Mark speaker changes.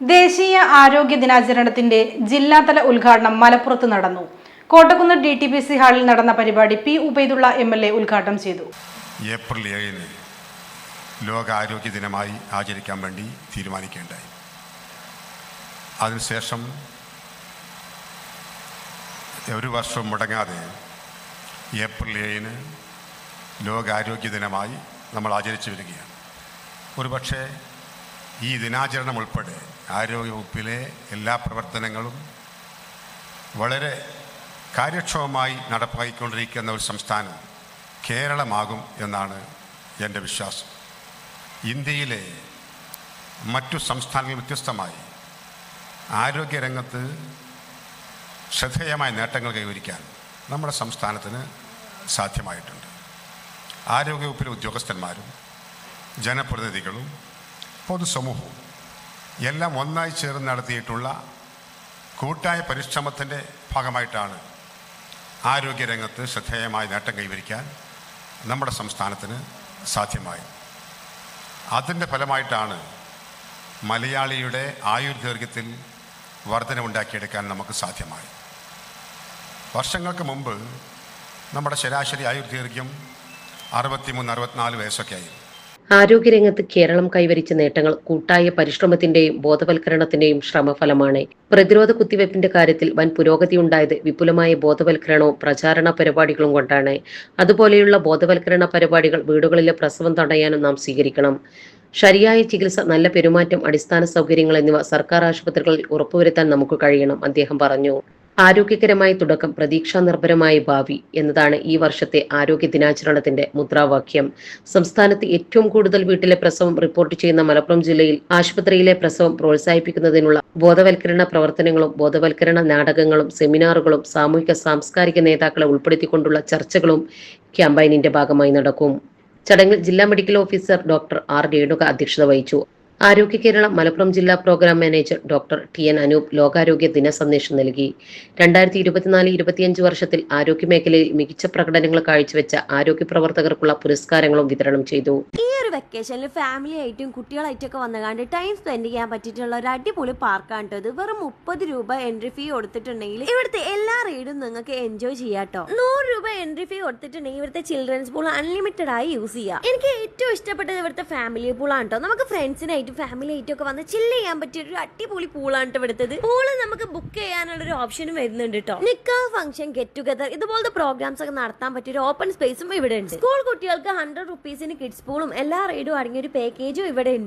Speaker 1: ദേശീയ ആരോഗ്യ ദിനാചരണത്തിന്റെ ജില്ലാതല ഉദ്ഘാടനം മലപ്പുറത്ത് നടന്നു. കോട്ടക്കുന്ന് DTPC ഹാളിൽ നടന്ന പരിപാടി P. ഉബൈദുള്ള MLA ഉദ്ഘാടനം ചെയ്തു.
Speaker 2: ഏപ്രിൽ 7 ലോകാരോഗ്യ ദിനമായി ആചരിക്കാൻ വേണ്ടി തീരുമാനിക്കേണ്ടായി. അതിനുശേഷം ഒരു വർഷം മുടങ്ങാതെ ഏപ്രിൽ 7 ലോകാരോഗ്യ ദിനമായി നമ്മൾ ആചരിച്ചു വരികയാണ്. ഒരുപക്ഷെ ഈ ദിനാചരണം ഉൾപ്പെടെ ആരോഗ്യവകുപ്പിലെ എല്ലാ പ്രവർത്തനങ്ങളും വളരെ കാര്യക്ഷമമായി നടപ്പാക്കിക്കൊണ്ടിരിക്കുന്ന ഒരു സംസ്ഥാനം കേരളമാകും എന്നാണ് എൻ്റെ വിശ്വാസം. ഇന്ത്യയിലെ മറ്റു സംസ്ഥാനങ്ങളിൽ വ്യത്യസ്തമായി ആരോഗ്യരംഗത്ത് ശ്രദ്ധേയമായ നേട്ടങ്ങൾ കൈവരിക്കാൻ നമ്മുടെ സംസ്ഥാനത്തിന് സാധ്യമായിട്ടുണ്ട്. ആരോഗ്യവകുപ്പിലെ ഉദ്യോഗസ്ഥന്മാരും ജനപ്രതിനിധികളും പൊതുസമൂഹവും എല്ലാം ഒന്നായി ചേർന്ന് നടത്തിയിട്ടുള്ള കൂട്ടായ പരിശ്രമത്തിൻ്റെ ഭാഗമായിട്ടാണ് ആരോഗ്യരംഗത്ത് ശ്രദ്ധേയമായ നേട്ടം കൈവരിക്കാൻ നമ്മുടെ സംസ്ഥാനത്തിന് സാധ്യമായത്. അതിൻ്റെ ഫലമായിട്ടാണ് മലയാളിയുടെ ആയുർദൈർഘ്യത്തിൽ വർധനവുണ്ടാക്കിയെടുക്കാൻ നമുക്ക് സാധ്യമായി. വർഷങ്ങൾക്ക് മുമ്പ് നമ്മുടെ ശരാശരി ആയുർദൈർഘ്യം 63-64 വയസ്സൊക്കെ ആയി.
Speaker 3: ആരോഗ്യരംഗത്ത് കേരളം കൈവരിച്ച നേട്ടങ്ങൾ കൂട്ടായ പരിശ്രമത്തിന്റെയും ബോധവൽക്കരണത്തിന്റെയും ശ്രമഫലമാണ്. പ്രതിരോധ കുത്തിവയ്പ്പിന്റെ കാര്യത്തിൽ വൻ പുരോഗതിയുണ്ടായത് വിപുലമായ ബോധവൽക്കരണവും പ്രചാരണ പരിപാടികളും കൊണ്ടാണ്. അതുപോലെയുള്ള ബോധവൽക്കരണ പരിപാടികൾ വീടുകളിലെ പ്രസവം തടയാനും നാം സ്വീകരിക്കണം. ശരിയായ ചികിത്സ, നല്ല പെരുമാറ്റം, അടിസ്ഥാന സൗകര്യങ്ങൾ എന്നിവ സർക്കാർ ആശുപത്രികളിൽ ഉറപ്പുവരുത്താൻ നമുക്ക് കഴിയണം, അദ്ദേഹം പറഞ്ഞു. ആരോഗ്യകരമായ തുടക്കം, പ്രതീക്ഷാ നിർഭരമായ ഭാവി എന്നതാണ് ഈ വർഷത്തെ ആരോഗ്യ ദിനാചരണത്തിന്റെ മുദ്രാവാക്യം. സംസ്ഥാനത്ത് ഏറ്റവും കൂടുതൽ വീട്ടിലെ പ്രസവം റിപ്പോർട്ട് ചെയ്യുന്ന മലപ്പുറം ജില്ലയിൽ ആശുപത്രിയിലെ പ്രസവം പ്രോത്സാഹിപ്പിക്കുന്നതിനുള്ള ബോധവൽക്കരണ പ്രവർത്തനങ്ങളും ബോധവൽക്കരണ നാടകങ്ങളും സെമിനാറുകളും സാമൂഹിക സാംസ്കാരിക നേതാക്കളെ ഉൾപ്പെടുത്തിക്കൊണ്ടുള്ള ചർച്ചകളും ക്യാമ്പയിനിന്റെ ഭാഗമായി നടക്കും. ചടങ്ങിൽ ജില്ലാ medical officer doctor R. Renuka അധ്യക്ഷത വഹിച്ചു. ആരോഗ്യ കേരളം മലപ്പുറം ജില്ലാ programme manager doctor TN Anoop ലോകാരോഗ്യ ദിന സന്ദേശം നൽകി. 2024-25 വർഷത്തിൽ ആരോഗ്യ മേഖലയിൽ മികച്ച പ്രകടനങ്ങൾ കാഴ്ചവെച്ച ആരോഗ്യ പ്രവർത്തകർക്കുള്ള പുരസ്കാരങ്ങളും വിതരണം ചെയ്തു.
Speaker 4: ഈ ഒരു വെക്കേഷനിൽ ഫാമിലി ആയിട്ടും കുട്ടികളായിട്ടും ഒക്കെ വന്നുകൊണ്ട് ടൈം സ്പെൻഡ് ചെയ്യാൻ പറ്റിയിട്ടുള്ള ഒരു അടിപൊളി പാർക്കാണ് ഇത്. വെറും 30 രൂപ എൻട്രി ഫീ കൊടുത്തിട്ടുണ്ടെങ്കിൽ ഇവിടുത്തെ എല്ലാ റൈഡും നിങ്ങൾക്ക് എൻജോയ് ചെയ്യാട്ടോ. 100 രൂപ എൻട്രി ഫീ കൊടുത്തിട്ടുണ്ടെങ്കിൽ ഇവിടുത്തെ ചിൽഡ്രൻസ് പൂൾ അൺലിമിറ്റഡ് ആയി യൂസ് ചെയ്യാം. എനിക്ക് ഏറ്റവും ഇഷ്ടപ്പെട്ടത് ഇവിടുത്തെ ഫാമിലി പൂളാണ് കേട്ടോ. നമുക്ക് ഫ്രണ്ട്സിനായിട്ട് ഫാമിലി ആയിട്ടും ഒക്കെ വന്ന് ചില്ല് ചെയ്യാൻ പറ്റിയ ഒരു അടിപൊളി പൂളാണ് ഇവിടുത്തത്. പൂള് നമുക്ക് ബുക്ക് ചെയ്യാനുള്ള ഒരു ഓപ്ഷനും വരുന്നുണ്ട് കേട്ടോ. നിക്കാഹ്, ഫംഗ്ഷൻ, ഗെറ്റ് ടുഗദർ ഇതുപോലത്തെ പ്രോഗ്രാംസ് ഒക്കെ നടത്താൻ പറ്റിയ ഒരു ഓപ്പൺ സ്പേസും ഇവിടെ ഉണ്ട്. സ്കൂൾ കുട്ടികൾക്ക് 100 റുപ്പീസിന് കിഡ്സ് പൂളും എല്ലാ റൈഡും അടങ്ങിയ ഒരു പാക്കേജും ഇവിടെ ഉണ്ട്.